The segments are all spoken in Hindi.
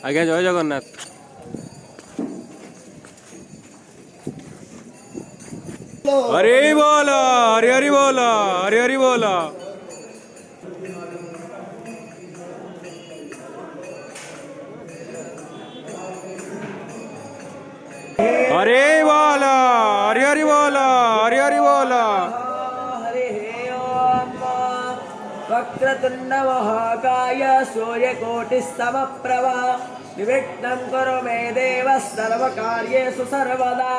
आज्ञा जय जगन्नाथ। हरि बोल हरि हरि बोल हरि हरि बोल। हरे बोल हरि हरि बोल हरि हरि बोल। वक्रतुंड महाकाय सूर्यकोटिसमप्रभा निर्विघ्नं कुरु मे देव सर्वकार्येषु सर्वदा।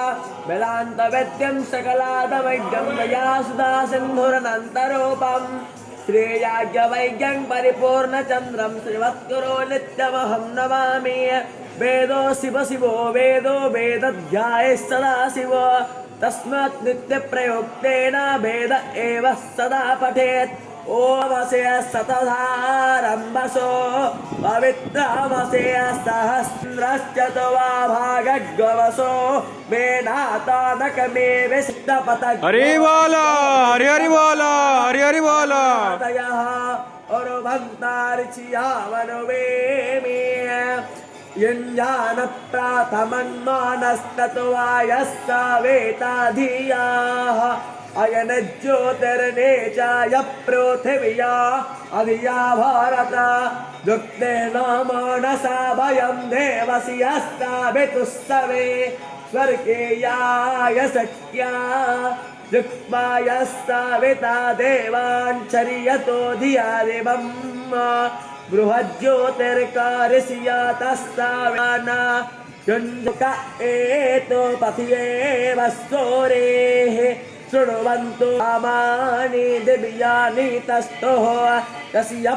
वेदान्तवेद्यं सकलादवैद्यं दया सुधा सिन्धुरनन्तरूपं श्रीयाज्ञवैद्यं परिपूर्णचन्द्रं श्रीवत्कुरो नित्यमहं नमामि। वेदो शिव शिवो वेदो वेदध्याये सदा शिव तस्मात् नित्यप्रयोक्तेन वेद एव सदा पठेत्। ओमसे शतधारम्भसो पवित्रमसे सहस्रश्चतुवा भागग्वसो मेनातानकमे विष्टपतग्। हरि बोल हरि हरि बोल हरि हरि बोल। औरभक्तार्चियावनवेमि युञ्जानप्राथमन्मानस्तत्त्वायश्च वेता धियाः अयन ज्योतिर्ने चाय पृथिव्या अधिया भारत दुक्तेन मानसा भयं देवस्य हस्ताभितुस्तवे स्वर्गीयाय सख्या युक्मायस्ताविता देवाञ्चर्यतो धिया देवम् बृहज्योतिर्कारस्यातस्तावाना युञ्जक एतो पथियेव स्तोरेः शृण्वन्तु आमानि दिव्यानि तस्थोः तस्य